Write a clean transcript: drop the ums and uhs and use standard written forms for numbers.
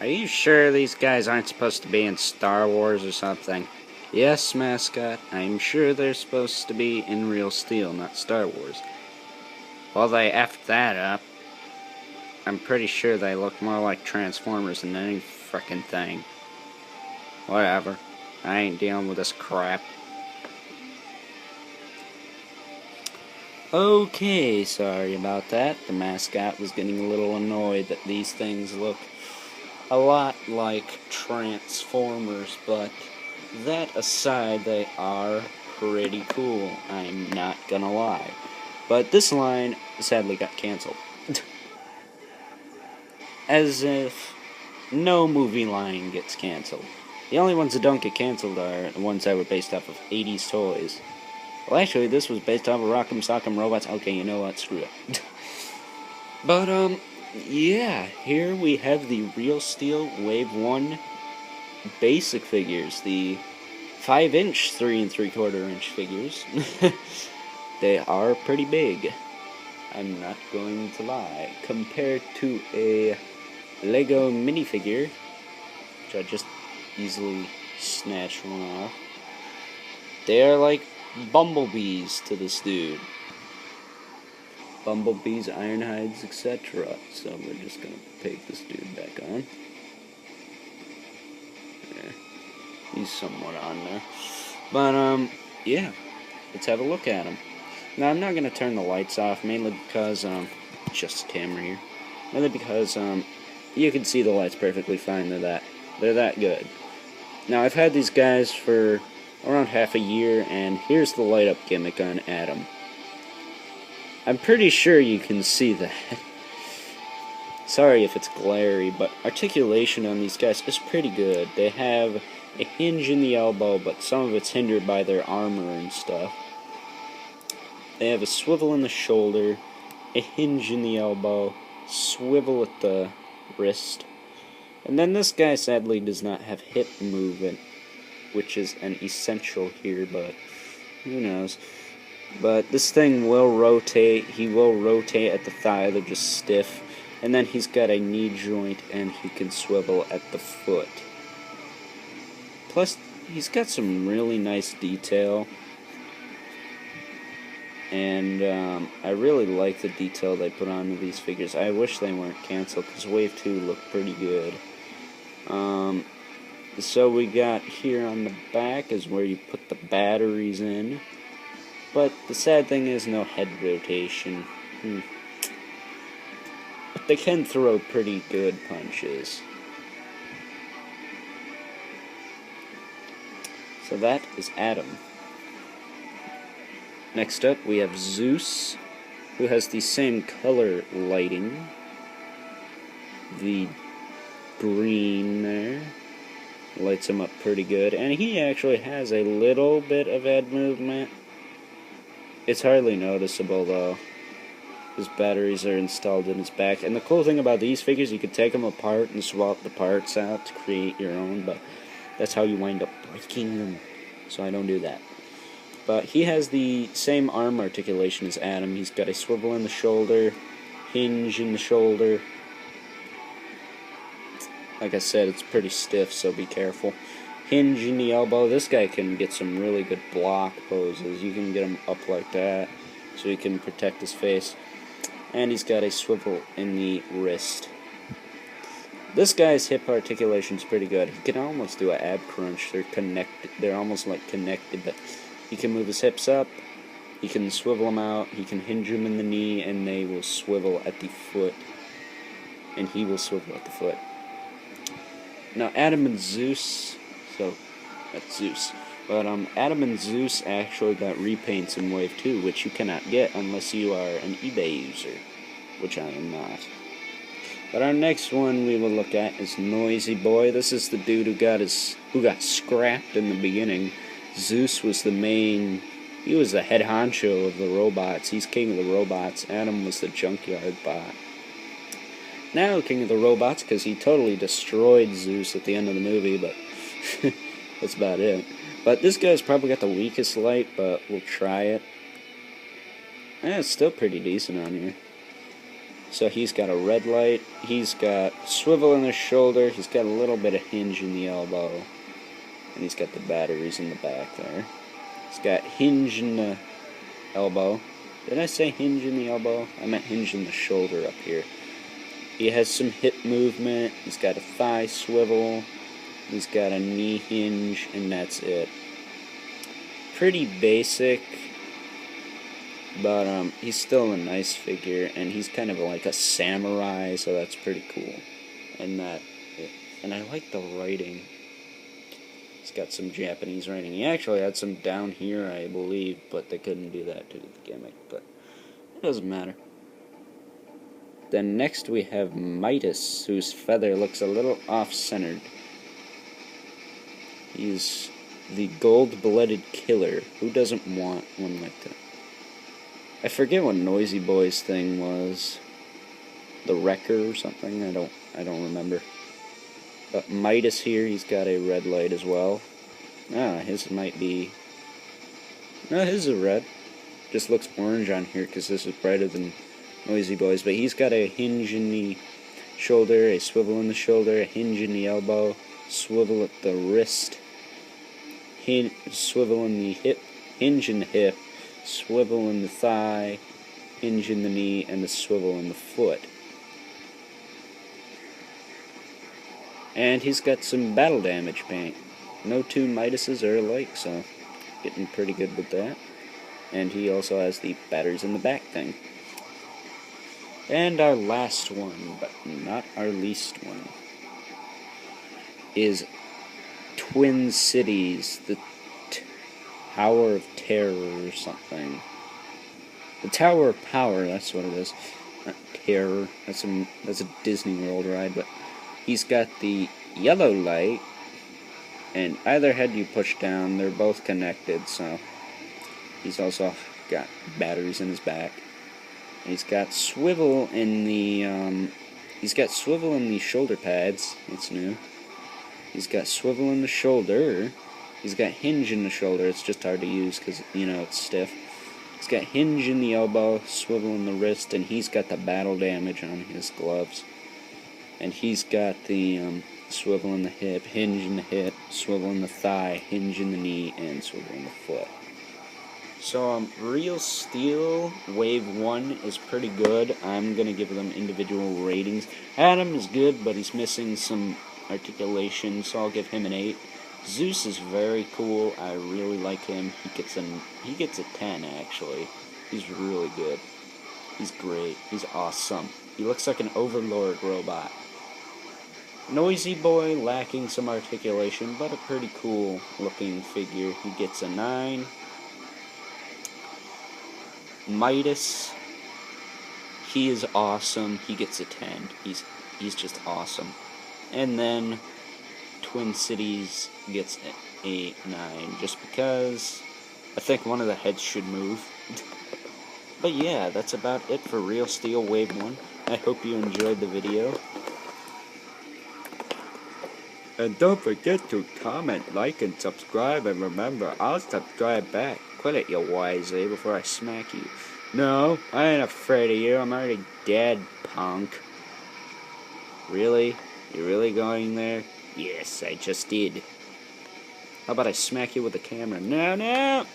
Are you sure these guys aren't supposed to be in Star Wars or something? Yes, mascot, I'm sure they're supposed to be in real steel, not Star Wars. Well, they effed that up. I'm pretty sure they look more like Transformers than any frickin' thing. Whatever. I ain't dealing with this crap. Okay, sorry about that. The mascot was getting a little annoyed that these things look a lot like Transformers, but that aside, they are pretty cool. I'm not gonna lie. But this line sadly got canceled. As if no movie line gets canceled. The only ones that don't get canceled are the ones that were based off of 80s toys. Well, actually, this was based off of Rock'em Sock'em Robots. Okay, you know what? Screw it. But, yeah, here we have the Real Steel Wave 1 basic figures. The 5-inch 3 3/4-inch figures. They are pretty big. I'm not going to lie. Compared to a Lego minifigure, which I just easily snatched one off, they are like bumblebees to this dude. Bumblebees, ironhides, etc. So we're just gonna peg this dude back on. Yeah, he's somewhat on there. But, yeah, let's have a look at him. Now, I'm not gonna turn the lights off, mainly because, just the camera here. Mainly because, you can see the lights perfectly fine. They're that good. Now, I've had these guys for around half a year, and here's the light up gimmick on Adam. I'm pretty sure you can see that. Sorry if it's glary, but articulation on these guys is pretty good. They have a hinge in the elbow, but some of it's hindered by their armor and stuff. They have a swivel in the shoulder, a hinge in the elbow, swivel at the wrist. And then this guy sadly does not have hip movement, which is an essential here, but who knows. But this thing will rotate. He will rotate at the thigh. They're just stiff. And then he's got a knee joint, and he can swivel at the foot. Plus, he's got some really nice detail. And I really like the detail they put onto these figures. I wish they weren't canceled, because Wave 2 looked pretty good. So we got here on the back is where you put the batteries in. But the sad thing is no head rotation. But they can throw pretty good punches. So that is Adam. Next up we have Zeus, who has the same color lighting. The green there lights him up pretty good. And he actually has a little bit of head movement. It's hardly noticeable, though. His batteries are installed in his back. And the cool thing about these figures, you can take them apart and swap the parts out to create your own, but that's how you wind up breaking them. So I don't do that. But he has the same arm articulation as Adam. He's got a swivel in the shoulder, hinge in the shoulder. Like I said, it's pretty stiff, so be careful. Hinge in the elbow. This guy can get some really good block poses. You can get him up like that, so he can protect his face. And he's got a swivel in the wrist. This guy's hip articulation is pretty good. He can almost do an ab crunch. They're connected. They're almost like connected, but he can move his hips up. He can swivel them out. He can hinge them in the knee, and they will swivel at the foot. And he will swivel at the foot. Now, Adam and Zeus. So, that's Zeus. But Adam and Zeus actually got repaints in Wave 2, which you cannot get unless you are an eBay user, which I am not. But our next one we will look at is Noisy Boy. This is the dude who got scrapped in the beginning. Zeus was he was the head honcho of the robots. He's king of the robots. Adam was the junkyard bot. Now king of the robots, because he totally destroyed Zeus at the end of the movie, but that's about it. But this guy's probably got the weakest light, but we'll try it. It's still pretty decent on here. So he's got a red light, he's got swivel in the shoulder, he's got a little bit of hinge in the elbow, and he's got the batteries in the back there. He's got hinge in the elbow. Did I say hinge in the elbow? I meant hinge in the shoulder up here. He has some hip movement, he's got a thigh swivel, he's got a knee hinge, and that's it. Pretty basic, but he's still a nice figure, and he's kind of like a samurai, so that's pretty cool. And I like the writing. He's got some Japanese writing. He actually had some down here, I believe, but they couldn't do that due to the gimmick, but it doesn't matter. Then next we have Midas, whose feather looks a little off-centered. He's the gold-blooded killer. Who doesn't want one like that? I forget what Noisy Boy's thing was. The Wrecker or something? I don't remember. But Midas here, he's got a red light as well. His might be... No, his is red. Just looks orange on here because this is brighter than Noisy Boy's. But he's got a hinge in the shoulder, a swivel in the shoulder, a hinge in the elbow, swivel at the wrist, swivel in the hip, hinge in the hip, swivel in the thigh, hinge in the knee, and a swivel in the foot. And he's got some battle damage paint. No two Midases are alike, so getting pretty good with that. And he also has the batteries in the back thing. And our last one, but not our least one, is Twin Cities, the Tower of Terror or something. The Tower of Power, that's what it is. Not Terror. That's a Disney World ride, but he's got the yellow light, and either head you push down, they're both connected, so he's also got batteries in his back. And he's got swivel in the shoulder pads. That's new. He's got swivel in the shoulder. He's got hinge in the shoulder. It's just hard to use because, it's stiff. He's got hinge in the elbow, swivel in the wrist, and he's got the battle damage on his gloves. And he's got the swivel in the hip, hinge in the hip, swivel in the thigh, hinge in the knee, and swivel in the foot. So, Real Steel Wave 1 is pretty good. I'm going to give them individual ratings. Adam is good, but he's missing some articulation, so I'll give him an 8. Zeus is very cool. I really like him. He gets a 10, actually. He's really good. He's great. He's awesome. He looks like an Overlord robot. Noisy Boy, lacking some articulation, but a pretty cool looking figure. He gets a 9. Midas, he is awesome. He gets a 10. He's just awesome. And then Twin Cities gets a 9, just because I think one of the heads should move. But yeah, that's about it for Real Steel Wave 1. I hope you enjoyed the video. And don't forget to comment, like, and subscribe, and remember, I'll subscribe back. Quit it, you wisely, before I smack you. No, I ain't afraid of you. I'm already dead, punk. Really? You really going there? Yes, I just did. How about I smack you with the camera? No, no!